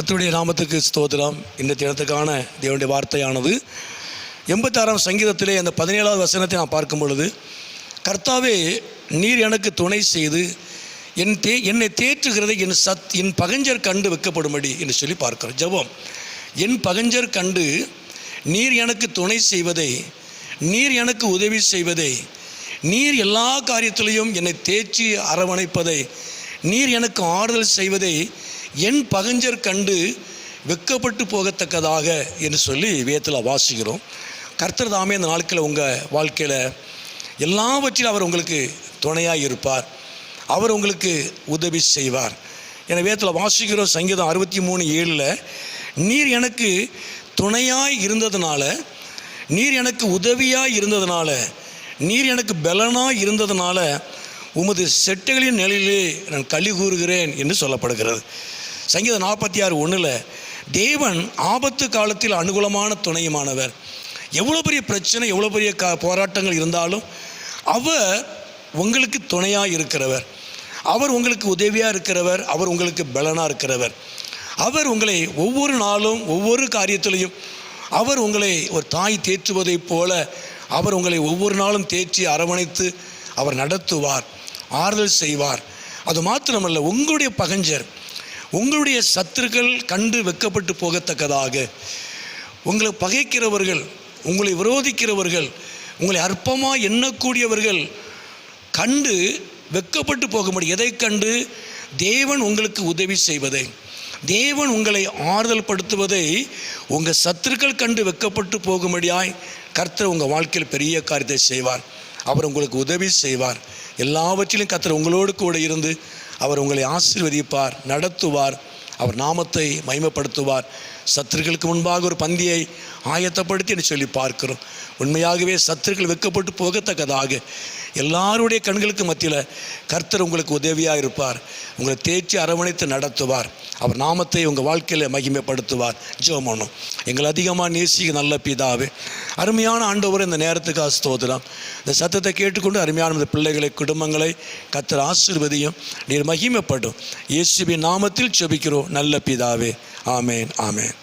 கர்த்தருடைய நாமத்துக்கு ஸ்தோத்திரம். இந்த தினத்துக்கான தேவனுடைய வார்த்தையானது 86ஆம் சங்கீதத்திலே அந்த 17வது வசனத்தை நான் பார்க்கும் பொழுது, கர்த்தாவே நீர் எனக்கு துணை செய்து என்னை தேற்றுகிறதை என் பகஞ்சர் கண்டு வைக்கப்படும்படி என்று சொல்லி பார்க்கிறோம். ஜெபம். என் பகஞ்சர் கண்டு நீர் எனக்கு துணை செய்வதை, நீர் எனக்கு உதவி செய்வதை, நீர் எல்லா காரியத்திலையும் என்னை தேற்றி அரவணைப்பதை, நீர் எனக்கு ஆறுதல் செய்வதை என் பகஞ்சர் கண்டு வெக்கப்பட்டு போகத்தக்கதாக என்று சொல்லி வேதத்தில் வாசிக்கிறோம். கர்த்தர் தாமே அந்த நாட்களில் உங்கள் வாழ்க்கையில் எல்லாவற்றிலும் அவர் உங்களுக்கு துணையாக இருப்பார். அவர் உங்களுக்கு உதவி செய்வார். என வேதத்தில் வாசிக்கிறோம். சங்கீதம் 63:7 நீர் எனக்கு துணையாய் இருந்ததுனால, நீர் எனக்கு உதவியாய் இருந்ததுனால, நீர் எனக்கு பலனாய் இருந்ததுனால உமது செட்டைகளின் நிலையிலே நான் களி கூறுகிறேன் என்று சொல்லப்படுகிறது. சங்கீதம் 46:1 தேவன் ஆபத்து காலத்தில் அனுகூலமான துணையுமானவர். எவ்வளோ பெரிய பிரச்சனை, எவ்வளோ பெரிய போராட்டங்கள் இருந்தாலும் அவர் உங்களுக்கு துணையாக இருக்கிறவர், அவர் உங்களுக்கு உதவியாக இருக்கிறவர், அவர் உங்களுக்கு பலனாக இருக்கிறவர். அவர் உங்களை ஒவ்வொரு நாளும் ஒவ்வொரு காரியத்திலையும் அவர் உங்களை ஒரு தாய் தேற்றுவதைப் போல அவர் உங்களை ஒவ்வொரு நாளும் தேற்றி அரவணைத்து அவர் நடத்துவார், ஆறுதல் செய்வார். அது மாத்திரமல்ல, உங்களுடைய பகஞ்சர், உங்களுடைய சத்துருக்கள் கண்டு வெக்கப்பட்டு போகத்தக்கதாக, உங்களை பகைக்கிறவர்கள், உங்களை விரோதிக்கிறவர்கள், உங்களை அற்பமாக எண்ணக்கூடியவர்கள் கண்டு வெக்கப்பட்டு போக முடியும். எதை கண்டு? தேவன் உங்களுக்கு உதவி செய்வதை, தேவன் உங்களை ஆறுதல் படுத்துவதை உங்கள் சத்துருக்கள் கண்டு வெக்கப்பட்டு போகும்படியாய் கர்த்தர் உங்கள் வாழ்க்கையில் பெரிய காரியத்தை செய்வார். அவர் உங்களுக்கு உதவி செய்வார். எல்லாவற்றிலும் கர்த்தர் உங்களோடு கூட இருந்து அவர் உங்களை ஆசீர்வதிப்பார், நடத்துவார், அவர் நாமத்தை மகிமைப்படுத்துவார். சத்துருக்களுக்கு முன்பாக ஒரு பந்தியை ஆயத்தப்படுத்தி என்று சொல்லி பார்க்கிறோம். உண்மையாகவே சத்துருக்கள் வெக்கப்பட்டு போகத்தக்கதாக எல்லாருடைய கண்களுக்கு மத்தியில் கர்த்தர் உங்களுக்கு உதவியாக இருப்பார், உங்களை தேற்றி அரவணைத்து நடத்துவார், அவர் நாமத்தை உங்கள் வாழ்க்கையில் மகிமைப்படுத்துவார். ஜெபம் பண்ணும். எங்களை அதிகமாக நேசிக்க நல்ல பிதாவே, அருமையான ஆண்டவர், இந்த நேரத்துக்கு ஸ்தோத்திரம். இந்த சத்தத்தை கேட்டுக்கொண்டு அருமையான இந்த பிள்ளைகளை, குடும்பங்களை கர்த்தர் ஆசீர்வதியும், நீர் மகிமைப்படும். இயேசுவின் நாமத்தில் ஜெபிக்கிறோம் நல்ல பிதாவே. ஆமேன், ஆமேன்.